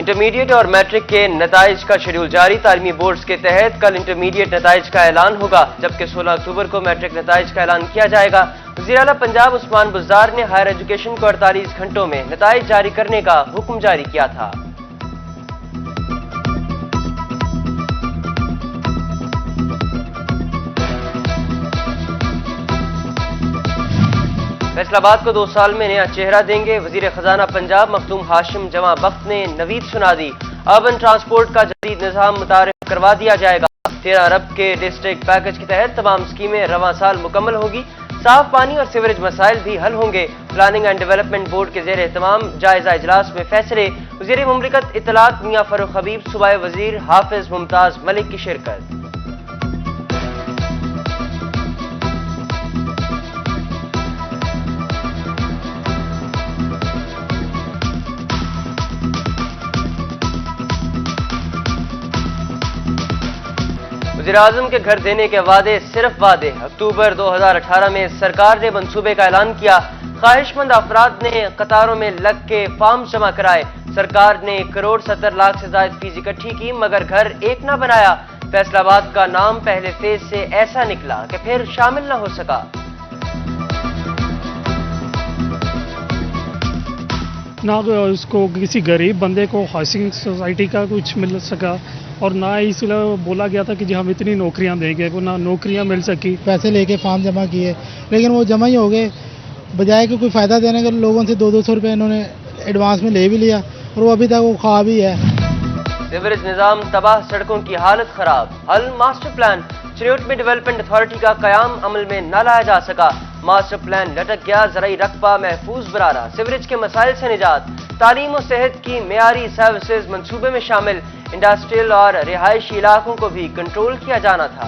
Intermediate اور matric کے نتائج کا شیڈول جاری۔ تعلیمی بورڈز کے تحت کل انٹرمیڈیٹ نتائج کا اعلان ہوگا، جبکہ 16 اکتوبر کو میٹرک نتائج کا اعلان کیا جائے گا۔ وزیر اعلیٰ پنجاب عثمان بزدار نے ہائر ایجوکیشن کو 48 گھنٹوں میں نتائج جاری کرنے کا حکم جاری کیا تھا۔ فیصل آباد کو 2 سال میں نیا چہرہ دیں گے۔ وزیر خزانہ پنجاب مخدوم ہاشم جمع بخت نے نوید سنا دی۔ اربن ٹرانسپورٹ کا جدید نظام متعارف کروا دیا جائے گا۔ 13 ارب کے ڈسٹرکٹ پیکج کے تحت تمام اسکیمیں رواں سال مکمل ہوگی۔ صاف پانی اور سیوریج مسائل بھی حل ہوں گے۔ پلاننگ اینڈ ڈیولپمنٹ بورڈ کے زیر اہتمام جائزہ اجلاس میں فیصلے۔ وزیر مملکت اطلاعات میاں فاروق حبیب، صوبائی وزیر حافظ ممتاز ملک کی شرکت۔ وزیراعظم کے گھر دینے کے وعدے صرف وعدے۔ اکتوبر 2018 میں سرکار نے منصوبے کا اعلان کیا۔ خواہش مند افراد نے قطاروں میں لگ کے فارم جمع کرائے۔ سرکار نے 1 کروڑ 70 لاکھ سے زائد فیس اکٹھی کی، مگر گھر ایک نہ بنایا۔ فیصل آباد کا نام پہلے فیز سے ایسا نکلا کہ پھر شامل نہ ہو سکا۔ نہ اس کو کسی غریب بندے کو ہاؤسنگ سوسائٹی کا کچھ مل سکا، اور نہ اس لیے بولا گیا تھا کہ جی ہم اتنی نوکریاں دیں گے، وہ نہ نوکریاں مل سکی۔ پیسے لے کے فارم جمع کیے، لیکن وہ جمع ہی ہو گئے، بجائے کہ کوئی فائدہ دینے کے لوگوں سے 200 روپے انہوں نے ایڈوانس میں لے بھی لیا، اور وہ ابھی تک وہ خواب ہی ہے۔ سیوریج نظام تباہ، سڑکوں کی حالت خراب۔ حل ماسٹر پلان۔ چریوٹ میں ڈیولپمنٹ اتھارٹی کا قیام عمل میں نہ لایا جا سکا۔ ماسٹر پلان لٹک گیا، زرعی رقبہ محفوظ برآرہ۔ سیوریج کے مسائل سے نجات۔ تعلیم و صحت کی معیاری سروسز منصوبے میں شامل۔ انڈسٹریل اور رہائشی علاقوں کو بھی کنٹرول کیا جانا تھا۔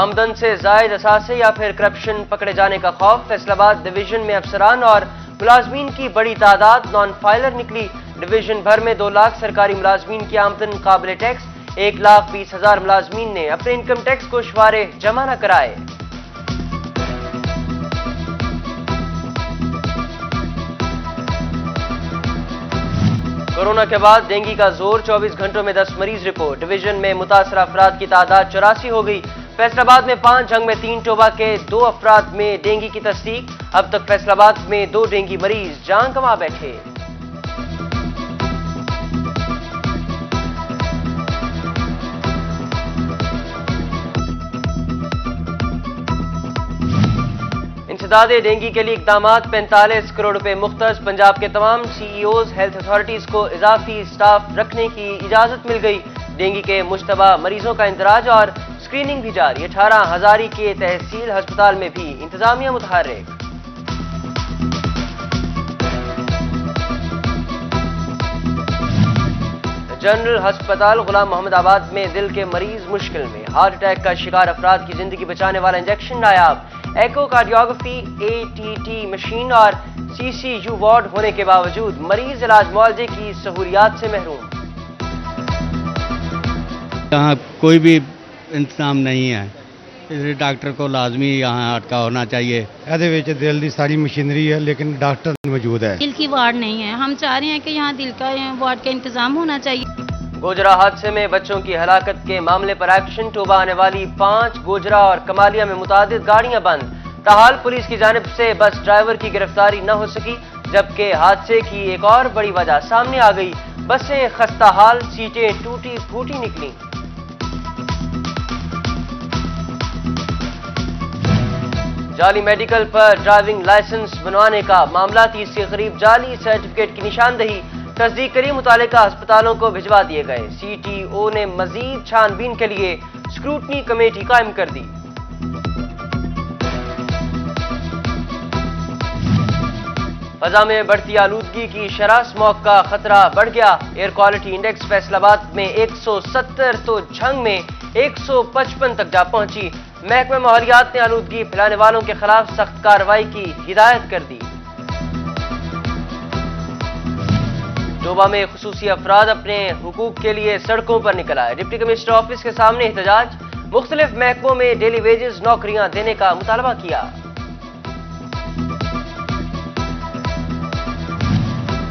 آمدن سے زائد اثاثے یا پھر کرپشن پکڑے جانے کا خوف۔ فیصل آباد ڈویژن میں افسران اور ملازمین کی بڑی تعداد نان فائلر نکلی۔ ڈویژن بھر میں 2 لاکھ سرکاری ملازمین کی آمدن قابل ٹیکس۔ 1,20,000 ملازمین نے اپنے انکم ٹیکس کو شمارے جمع نہ کرائے۔ کورونا کے بعد ڈینگی کا زور۔ 24 گھنٹوں میں 10 مریض رپورٹ۔ ڈویژن میں متاثرہ افراد کی تعداد 84 ہو گئی۔ فیصل آباد میں 5، جنگ میں 3، ٹوبہ کے 2 افراد میں ڈینگی کی تصدیق۔ اب تک فیصل آباد میں 2 ڈینگی مریض جان گنوا بیٹھے۔ انسداد ڈینگی کے لیے اقدامات۔ 45 کروڑ روپے مختص۔ پنجاب کے تمام سی ای اوز، ہیلتھ اتھارٹیز کو اضافی سٹاف رکھنے کی اجازت مل گئی۔ ڈینگی کے مشتبہ مریضوں کا اندراج اور اسکریننگ بھی جاری۔ 18 ہزاری کے تحصیل ہسپتال میں بھی انتظامیہ متحرک۔ جنرل ہسپتال غلام محمد آباد میں دل کے مریض مشکل میں۔ ہارٹ اٹیک کا شکار افراد کی زندگی بچانے والا انجیکشن نایاب۔ ایکو کارڈیوگرافی، ATT مشین اور CCU وارڈ ہونے کے باوجود مریض علاج معالجے کی سہولیات سے محروم۔ یہاں کوئی بھی انتظام نہیں ہے، اس لیے ڈاکٹر کو لازمی یہاں اٹکا ہونا چاہیے۔ یہ دل کی ساری مشینری ہے، لیکن ڈاکٹر نہیں موجود ہے۔ دل کی وارڈ نہیں ہے، ہم چاہ رہے ہیں کہ یہاں دل کا وارڈ کا انتظام ہونا چاہیے۔ گوجرا حادثے میں بچوں کی ہلاکت کے معاملے پر ایکشن۔ ٹوبہ آنے والی 5 گوجرا اور کمالیہ میں متعدد گاڑیاں بند۔ تاحال پولیس کی جانب سے بس ڈرائیور کی گرفتاری نہ ہو سکی، جبکہ حادثے کی ایک اور بڑی وجہ سامنے آ گئی۔ بسیں خستہ حال، سیٹیں ٹوٹی پھوٹی نکلیں۔ جعلی میڈیکل پر ڈرائیونگ لائسنس بنوانے کا معاملہ۔ 30 کے قریب جعلی سرٹیفکیٹ کی نشاندہی۔ تصدیق کری متعلقہ ہسپتالوں کو بھجوا دیے گئے۔ CTO نے مزید چھان بین کے لیے اسکروٹنی کمیٹی قائم کر دی۔ فضا میں بڑھتی آلودگی کی شرح، اسموگ کا خطرہ بڑھ گیا۔ ایئر کوالٹی انڈیکس فیصل آباد میں 170 تو جھنگ میں 155 تک جا پہنچی۔ محکمہ ماحولیات نے آلودگی پھیلانے والوں کے خلاف سخت کارروائی کی ہدایت کر دی۔ ٹوبہ میں خصوصی افراد اپنے حقوق کے لیے سڑکوں پر نکل آئے۔ ڈپٹی کمشنر آفس کے سامنے احتجاج۔ مختلف محکموں میں ڈیلی ویجز نوکریاں دینے کا مطالبہ کیا۔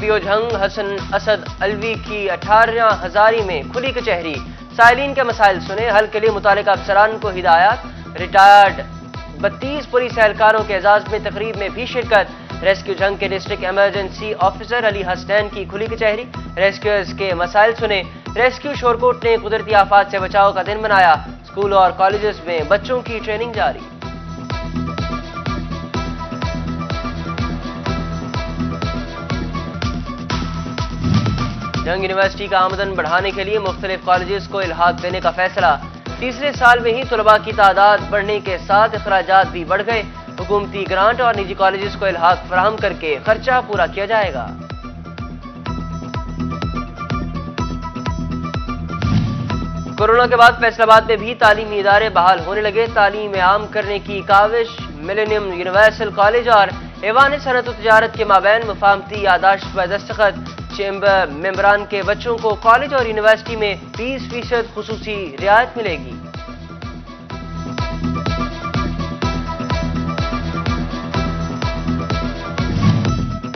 پی او جھنگ حسن اسد الوی کی 18 ہزاری میں کھلی کچہری، سائلین کے مسائل سنے، حل کے لیے متعلقہ افسران کو ہدایات، ریٹائرڈ 32 پولیس اہلکاروں کے اعزاز میں تقریب میں بھی شرکت، ریسکیو جھنگ کے ڈسٹرکٹ ایمرجنسی آفیسر علی حسنین کی کھلی کچہری، ریسکیورز کے مسائل سنے، ریسکیو شورکوٹ نے قدرتی آفات سے بچاؤ کا دن منایا، اسکولوں اور کالجز میں بچوں کی ٹریننگ جاری۔ جھنگ یونیورسٹی کا آمدن بڑھانے کے لیے مختلف کالجز کو الحاق دینے کا فیصلہ، تیسرے سال میں ہی طلباء کی تعداد بڑھنے کے ساتھ اخراجات بھی بڑھ گئے، حکومتی گرانٹ اور نجی کالجز کو الحاق فراہم کر کے خرچہ پورا کیا جائے گا۔ کورونا کے بعد فیصل آباد میں بھی تعلیمی ادارے بحال ہونے لگے، تعلیم عام کرنے کی کاوش، ملینیم یونیورسل کالج اور ایوان صنعت و تجارت کے مابین مفاہمتی یادداشت پر دستخط، چیمبر ممبران کے بچوں کو کالج اور یونیورسٹی میں 20% خصوصی رعایت ملے گی۔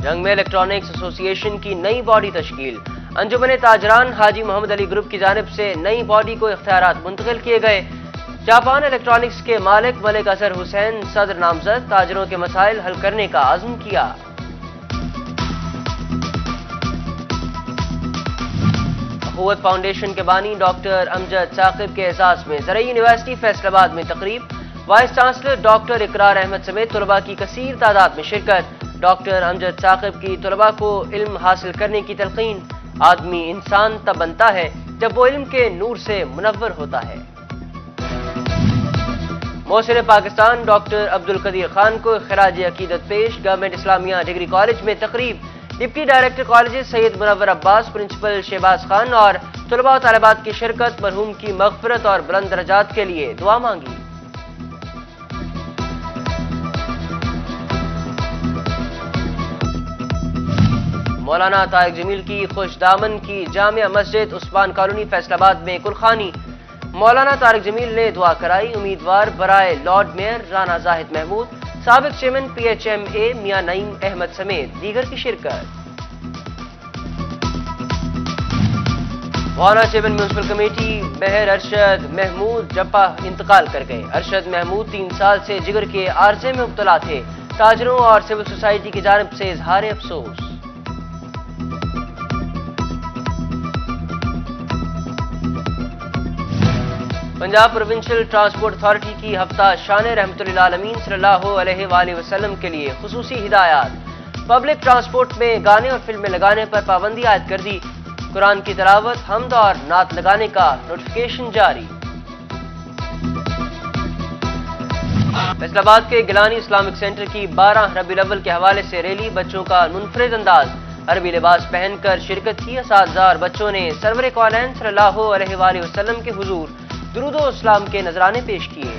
جھنگ میں الیکٹرانکس ایسوسی ایشن کی نئی باڈی تشکیل، انجمن تاجران حاجی محمد علی گروپ کی جانب سے نئی باڈی کو اختیارات منتقل کیے گئے، جاپان الیکٹرانکس کے مالک ملک اظہر حسین صدر نامزد، تاجروں کے مسائل حل کرنے کا عزم کیا۔ اخوت فاؤنڈیشن کے بانی ڈاکٹر امجد ثاقب کے اعزاز میں زرعی یونیورسٹی فیصل آباد میں تقریب، وائس چانسلر ڈاکٹر اقرار احمد سمیت طلباء کی کثیر تعداد میں شرکت، ڈاکٹر امجد ثاقب کی طلباء کو علم حاصل کرنے کی تلقین، آدمی انسان تب بنتا ہے جب وہ علم کے نور سے منور ہوتا ہے۔ محسن پاکستان ڈاکٹر عبدالقدیر خان کو خراج عقیدت پیش، گورنمنٹ اسلامیہ ڈگری کالج میں تقریب، ڈپٹی ڈائریکٹر کالجز سید منور عباس، پرنسپل شہباز خان اور طلباء و طالبات کی شرکت، مرحوم کی مغفرت اور بلند درجات کے لیے دعا مانگی۔ مولانا طارق جمیل کی خوش دامن کی جامع مسجد عثمان کالونی فیصل آباد میں کلخانی، مولانا طارق جمیل نے دعا کرائی، امیدوار برائے لارڈ میئر رانا زاہد محمود، سابق چیئرمین پی ایچ ایم اے میاں نعیم احمد سمیت دیگر کی شرکت۔ مولانا چیئرمین میونسپل کمیٹی مہر ارشد محمود جپا انتقال کر گئے، ارشد محمود 3 سال سے جگر کے عارضے میں مبتلا تھے، تاجروں اور سول سوسائٹی کی جانب سے اظہار افسوس۔ پنجاب پروونشل ٹرانسپورٹ اتھارٹی کی ہفتہ شان رحمت للعالمین صلی اللہ علیہ وآلہ وسلم کے لیے خصوصی ہدایات، پبلک ٹرانسپورٹ میں گانے اور فلمیں لگانے پر پابندی عائد کر دی، قرآن کی تلاوت، حمد اور نعت لگانے کا نوٹیفکیشن جاری۔ فیصل آباد کے گیلانی اسلامک سینٹر کی 12 ربیع الاول کے حوالے سے ریلی، بچوں کا منفرد انداز، عربی لباس پہن کر شرکت کی، اساتذہ اور بچوں نے سرور کونین صلی اللہ علیہ وآلہ وسلم کے حضور درود و اسلام کے نذرانے پیش کیے۔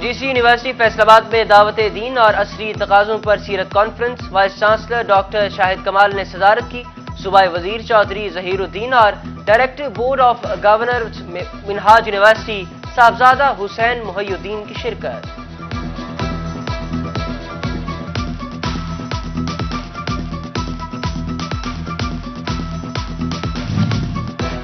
جی سی یونیورسٹی فیصل آباد میں دعوت دین اور عصری تقاضوں پر سیرت conference, vice chancellor doctor Shahid Kamal نے صدارت کی، صوبائی وزیر چودھری ظہیر الدین اور director board of governor Minhaj university Sahibzada Hussain Mohiuddin کی شرکت۔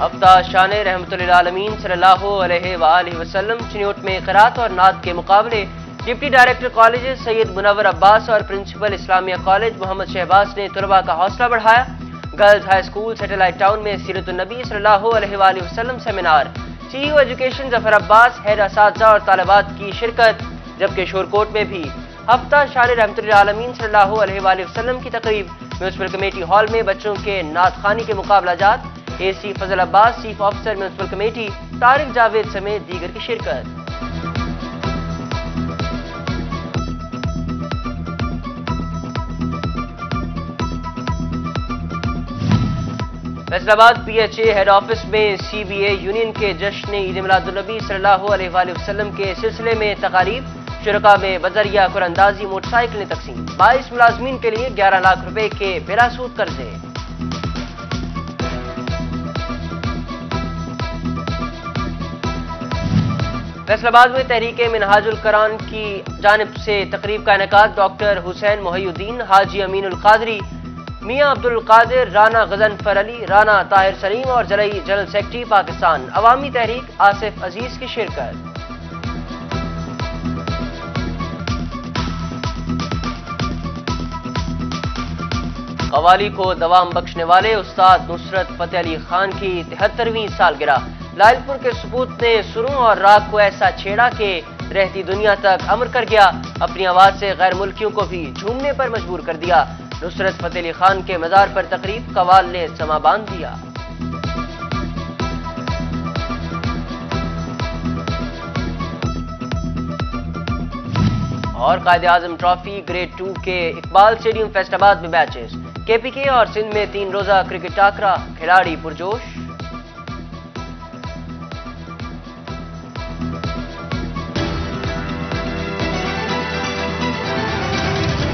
ہفتہ شان رحمت للعالمین صلی اللہ علیہ وآلہ وسلم، چنیوٹ میں قرات اور نعت کے مقابلے، ڈپٹی ڈائریکٹر کالجز سید منور عباس اور پرنسپل اسلامیہ کالج محمد شہباز نے طلباء کا حوصلہ بڑھایا، girls high school satellite town میں سیرت النبی صلی اللہ علیہ وآلہ وسلم سیمینار، سی او ایجوکیشن ظفر عباس، ہیڈ اساتذہ اور طالبات کی شرکت، جبکہ شورکوٹ میں بھی ہفتہ شان رحمت للعالمین صلی اللہ علیہ وآلہ وسلم کی تقریب، میونسپل کمیٹی ہال میں بچوں کے نعت خوانی کے مقابلہ جات، A C Fazal Abbas, chief officer municipal committee Tariq Javed سمیت دیگر کی شرکت۔ Faisalabad P H A head office میں سی بی اے یونین کے جشن عید میلاد النبی صلی اللہ علیہ وآلہ وسلم کے سلسلے میں تقاریب، شرکاء میں بذریعہ قراندازی موٹر سائیکلیں تقسیم، 22 ملازمین کے لیے 11 لاکھ روپے کے بلا سود قرضے۔ فیصل آباد میں تحریک منہاج القرآن کی جانب سے تقریب کا انعقاد، ڈاکٹر حسین محی الدین، حاجی امین القادری، میاں عبد القادر، رانا غضنفر علی، رانا طاہر سلیم اور ضلعی جنرل سیکرٹری پاکستان عوامی تحریک آصف عزیز کی شرکت۔ قوالی کو دوام بخشنے والے استاد نصرت فتح علی خان کی 73ویں سالگرہ، لائل پور کے سپوت نے سروں اور راگ کو ایسا چھیڑا کہ رہتی دنیا تک امر کر گیا، اپنی آواز سے غیر ملکیوں کو بھی جھومنے پر مجبور کر دیا۔ نصرت فتح علی خان کے مزار پر تقریب، قوال نے سما باندھ دیا۔ اور قائد اعظم ٹرافی گریڈ 2 کے اقبال اسٹیڈیم فیصل آباد میں میچز، کے پی کے اور سندھ میں 3 روزہ کرکٹ ٹاکرا، کھلاڑی پرجوش۔